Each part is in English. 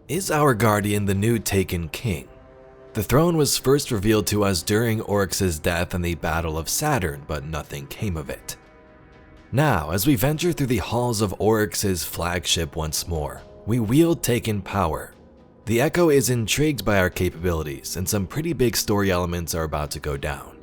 Is our guardian the new Taken King? The throne was first revealed to us during Oryx's death in the Battle of Saturn, but nothing came of it. Now, as we venture through the halls of Oryx's flagship once more, we wield Taken power. The Echo is intrigued by our capabilities, and some pretty big story elements are about to go down.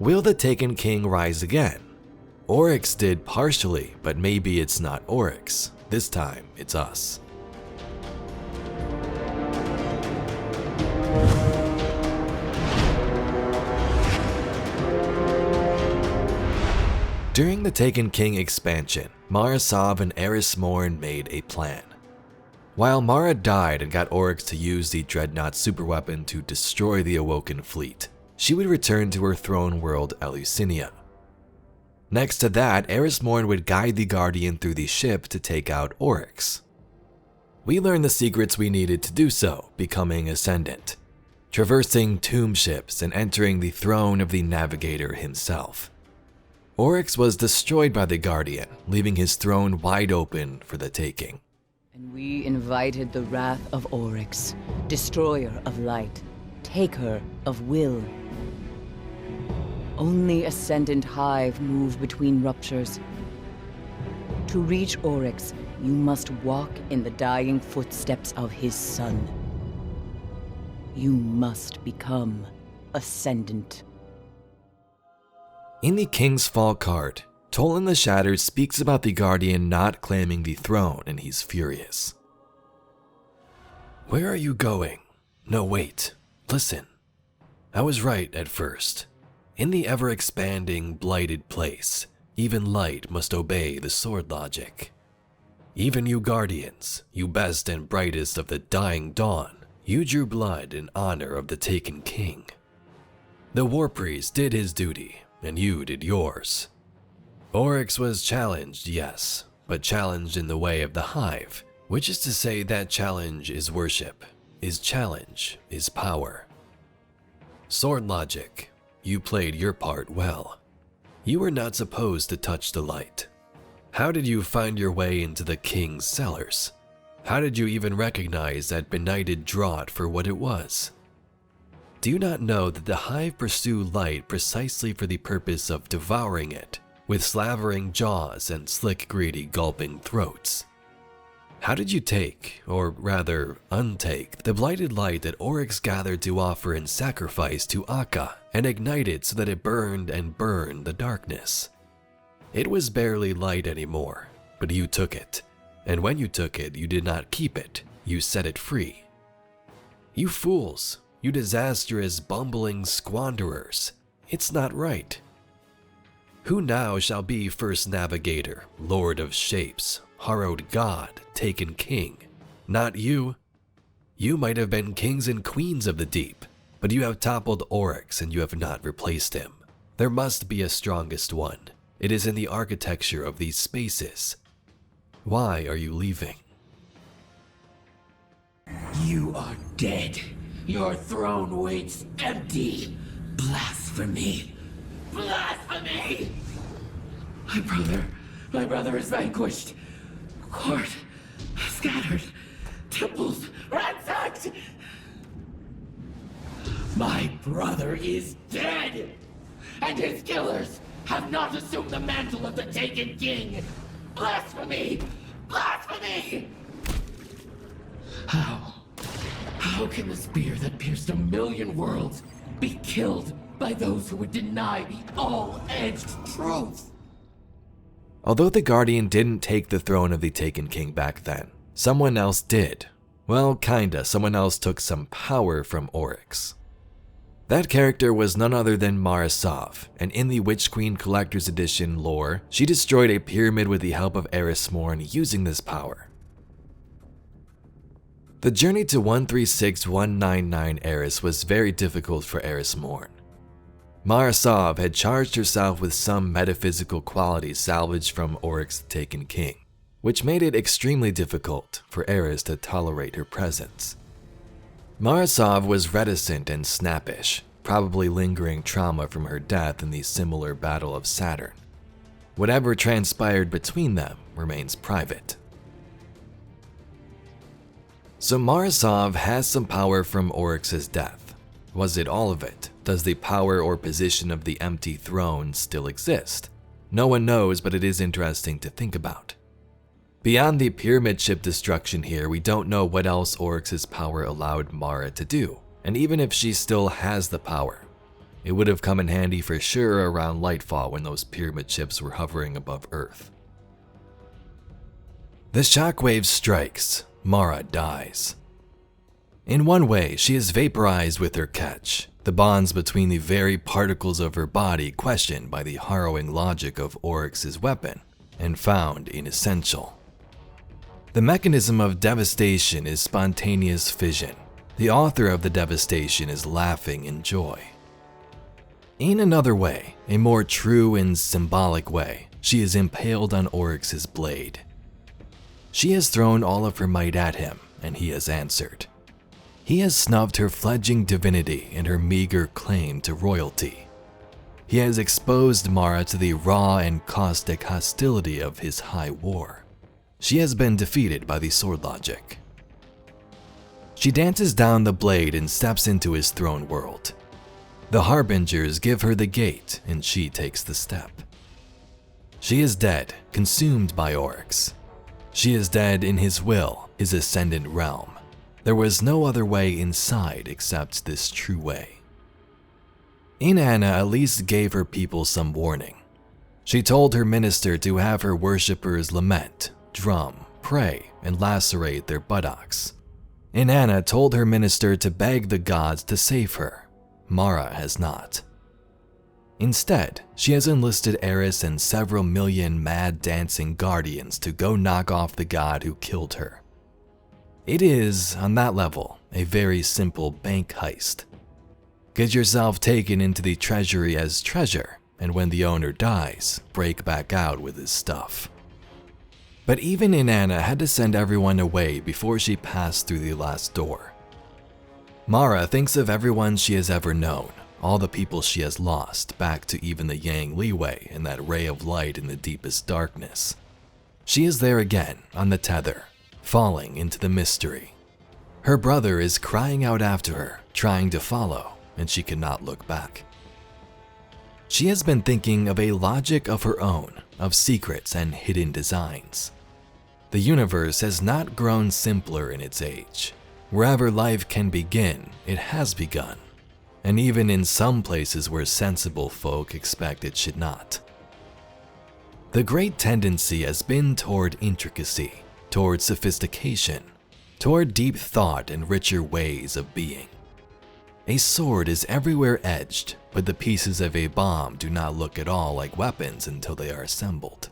Will the Taken King rise again? Oryx did partially, but maybe it's not Oryx. This time, it's us. During the Taken King expansion, Mara Sov and Eris Morn made a plan. While Mara died and got Oryx to use the Dreadnought superweapon to destroy the Awoken fleet, she would return to her throne world Eleusinia. Next to that, Eris Morn would guide the Guardian through the ship to take out Oryx. We learned the secrets we needed to do so, becoming Ascendant, traversing tomb ships and entering the throne of the Navigator himself. Oryx was destroyed by the Guardian, leaving his throne wide open for the taking. And we invited the wrath of Oryx, destroyer of light, taker of will. Only Ascendant Hive move between ruptures. To reach Oryx, you must walk in the dying footsteps of his son. You must become Ascendant. In the King's Fall card, Tolan the Shattered speaks about the Guardian not claiming the throne, and he's furious. Where are you going? No, wait. Listen. I was right at first. In the ever-expanding, blighted place, even light must obey the sword logic. Even you Guardians, you best and brightest of the dying dawn, you drew blood in honor of the Taken King. The War Priest did his duty, and you did yours. Oryx was challenged, yes, but challenged in the way of the Hive, which is to say that challenge is worship, is challenge, is power. Sword logic, you played your part well. You were not supposed to touch the light. How did you find your way into the King's cellars? How did you even recognize that benighted draught for what it was? Do you not know that the Hive pursue light precisely for the purpose of devouring it, with slavering jaws and slick, greedy, gulping throats? How did you take, or rather untake, the blighted light that Oryx gathered to offer in sacrifice to Akka and ignite it so that it burned and burned the darkness? It was barely light anymore, but you took it, and when you took it, you did not keep it, you set it free. You fools! You disastrous, bumbling squanderers. It's not right. Who now shall be First Navigator, Lord of Shapes, Harrowed God, Taken King? Not you. You might have been kings and queens of the deep, but you have toppled Oryx and you have not replaced him. There must be a strongest one. It is in the architecture of these spaces. Why are you leaving? You are dead. Your throne waits empty. Blasphemy! Blasphemy! My brother is vanquished. Court scattered. Temples ransacked. My brother is dead, and his killers have not assumed the mantle of the Taken King. Blasphemy! Blasphemy! How can the spear that pierced 1,000,000 worlds be killed by those who would deny the all-edged truth? Although the Guardian didn't take the throne of the Taken King back then, someone else did. Well, kinda, someone else took some power from Oryx. That character was none other than Mara Sov, and in the Witch Queen Collector's Edition lore, she destroyed a pyramid with the help of Eris Morn using this power. The journey to 136199 Eris was very difficult for Eris Morn. Mara Sov had charged herself with some metaphysical qualities salvaged from Oryx the Taken King, which made it extremely difficult for Eris to tolerate her presence. Mara Sov was reticent and snappish, probably lingering trauma from her death in the similar Battle of Saturn. Whatever transpired between them remains private. So Morozov has some power from Oryx's death. Was it all of it? Does the power or position of the empty throne still exist? No one knows, but it is interesting to think about. Beyond the pyramid ship destruction here, we don't know what else Oryx's power allowed Mara to do. And even if she still has the power, it would have come in handy for sure around Lightfall when those pyramid ships were hovering above Earth. The shockwave strikes. Mara dies. In one way, she is vaporized with her catch, the bonds between the very particles of her body questioned by the harrowing logic of Oryx's weapon, and found inessential. The mechanism of devastation is spontaneous fission. The author of the devastation is laughing in joy. In another way, a more true and symbolic way, she is impaled on Oryx's blade. She has thrown all of her might at him, and he has answered. He has snubbed her fledgling divinity and her meager claim to royalty. He has exposed Mara to the raw and caustic hostility of his high war. She has been defeated by the sword logic. She dances down the blade and steps into his throne world. The harbingers give her the gate, and she takes the step. She is dead, consumed by Oryx. She is dead in his will, his ascendant realm. There was no other way inside except this true way. Inanna at least gave her people some warning. She told her minister to have her worshippers lament, drum, pray, and lacerate their buttocks. Inanna told her minister to beg the gods to save her. Mara has not. Instead, she has enlisted Eris and several million mad dancing guardians to go knock off the god who killed her. It is, on that level, a very simple bank heist. Get yourself taken into the treasury as treasure, and when the owner dies, break back out with his stuff. But even Inanna had to send everyone away before she passed through the last door. Mara thinks of everyone she has ever known, all the people she has lost, back to even the Yang Liwei and that ray of light in the deepest darkness. She is there again, on the tether, falling into the mystery. Her brother is crying out after her, trying to follow, and she cannot look back. She has been thinking of a logic of her own, of secrets and hidden designs. The universe has not grown simpler in its age. Wherever life can begin, it has begun, and even in some places where sensible folk expect it should not. The great tendency has been toward intricacy, toward sophistication, toward deep thought and richer ways of being. A sword is everywhere edged, but the pieces of a bomb do not look at all like weapons until they are assembled.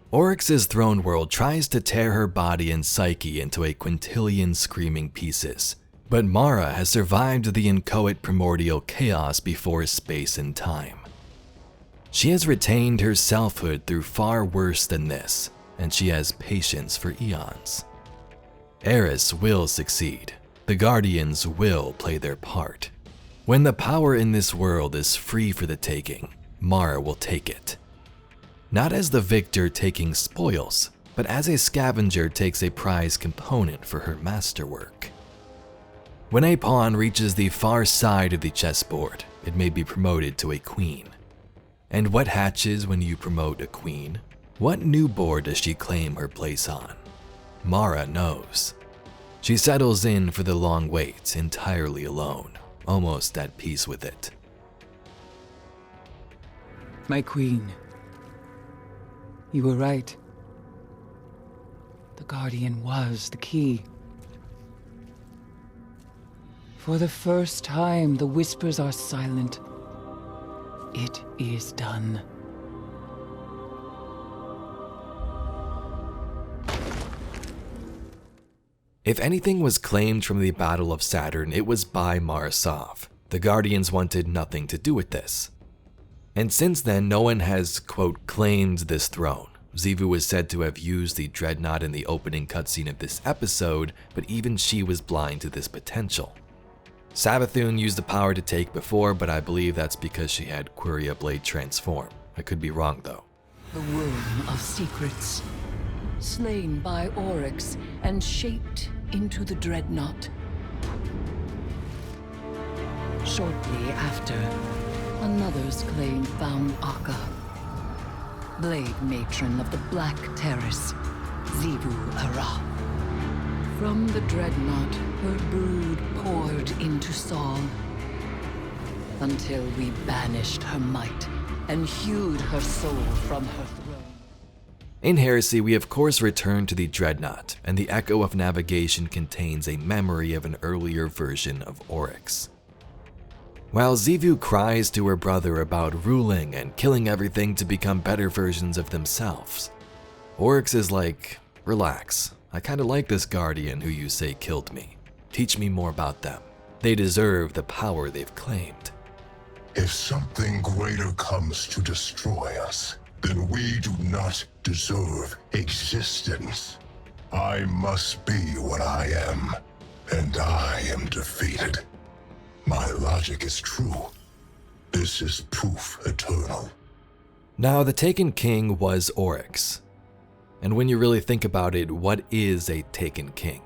Oryx's throne world tries to tear her body and psyche into a quintillion screaming pieces, but Mara has survived the inchoate primordial chaos before space and time. She has retained her selfhood through far worse than this, and she has patience for eons. Eris will succeed. The Guardians will play their part. When the power in this world is free for the taking, Mara will take it. Not as the victor taking spoils, but as a scavenger takes a prize component for her masterwork. When a pawn reaches the far side of the chessboard, it may be promoted to a queen. And what hatches when you promote a queen? What new board does she claim her place on? Mara knows. She settles in for the long wait entirely alone, almost at peace with it. My queen, you were right. The Guardian was the key. For the first time, the whispers are silent. It is done. If anything was claimed from the Battle of Saturn, it was by Morozov. The Guardians wanted nothing to do with this. And since then, no one has, quote, claimed this throne. Xivu is said to have used the dreadnought in the opening cutscene of this episode, but even she was blind to this potential. Savathun used the power to take before, but I believe that's because she had Quria Blade transform. I could be wrong though. The womb of secrets, slain by Oryx and shaped into the dreadnought. Shortly after, another's claim found Akka, Blade Matron of the Black Terrace, Xivu Ara. From the dreadnought, her brood poured into Saul, until we banished her might and hewed her soul from her throne. In Heresy, we of course return to the Dreadnought, and the Echo of Navigation contains a memory of an earlier version of Oryx. While Xivu cries to her brother about ruling and killing everything to become better versions of themselves, Oryx is like, relax, I kinda like this Guardian who you say killed me. Teach me more about them. They deserve the power they've claimed. If something greater comes to destroy us, then we do not deserve existence. I must be what I am, and I am defeated. My logic is true. This is proof eternal. Now, the Taken King was Oryx. And when you really think about it, what is a Taken King?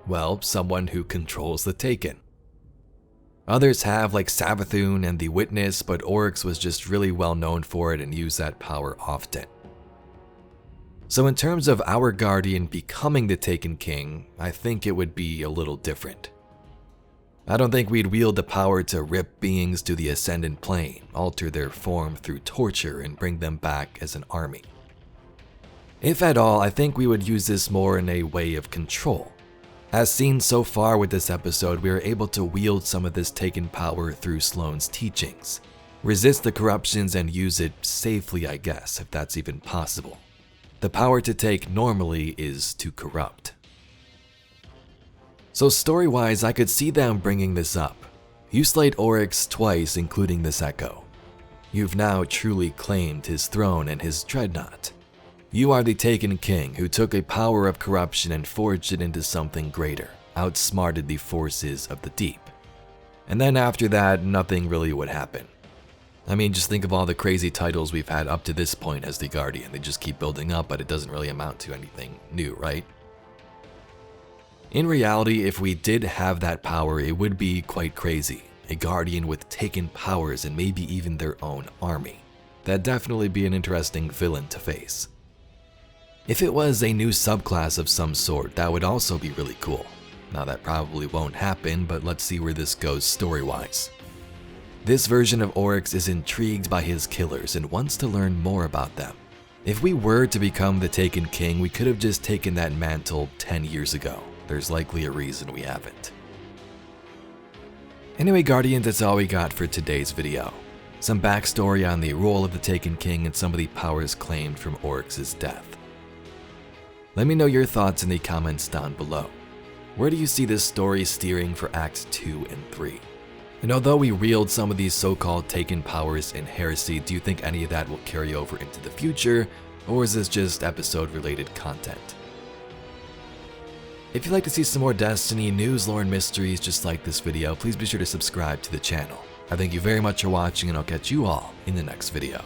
Well, someone who controls the Taken. Others have, like Savathun and the Witness, but Oryx was just really well known for it and used that power often. So in terms of our Guardian becoming the Taken King, I think it would be a little different. I don't think we'd wield the power to rip beings to the Ascendant Plane, alter their form through torture, and bring them back as an army. If at all, I think we would use this more in a way of control. As seen so far with this episode, we are able to wield some of this Taken power through Sloane's teachings, resist the corruptions and use it safely, I guess, if that's even possible. The power to take normally is to corrupt. So story-wise, I could see them bringing this up. You slayed Oryx twice, including this Echo. You've now truly claimed his throne and his dreadnought. You are the Taken King who took a power of corruption and forged it into something greater, outsmarted the forces of the deep. And then after that, nothing really would happen. I mean, just think of all the crazy titles we've had up to this point as the Guardian. They just keep building up, but it doesn't really amount to anything new, right? In reality, if we did have that power, it would be quite crazy. A Guardian with Taken powers and maybe even their own army. That'd definitely be an interesting villain to face. If it was a new subclass of some sort, that would also be really cool. Now that probably won't happen, but let's see where this goes story-wise. This version of Oryx is intrigued by his killers and wants to learn more about them. If we were to become the Taken King, we could have just taken that mantle 10 years ago. There's likely a reason we haven't. Anyway, Guardians, that's all we got for today's video. Some backstory on the role of the Taken King and some of the powers claimed from Oryx's death. Let me know your thoughts in the comments down below. Where do you see this story steering for Acts 2 and 3? And although we wield some of these so-called Taken powers in Heresy, do you think any of that will carry over into the future, or is this just episode-related content? If you'd like to see some more Destiny news, lore, and mysteries just like this video, please be sure to subscribe to the channel. I thank you very much for watching, and I'll catch you all in the next video.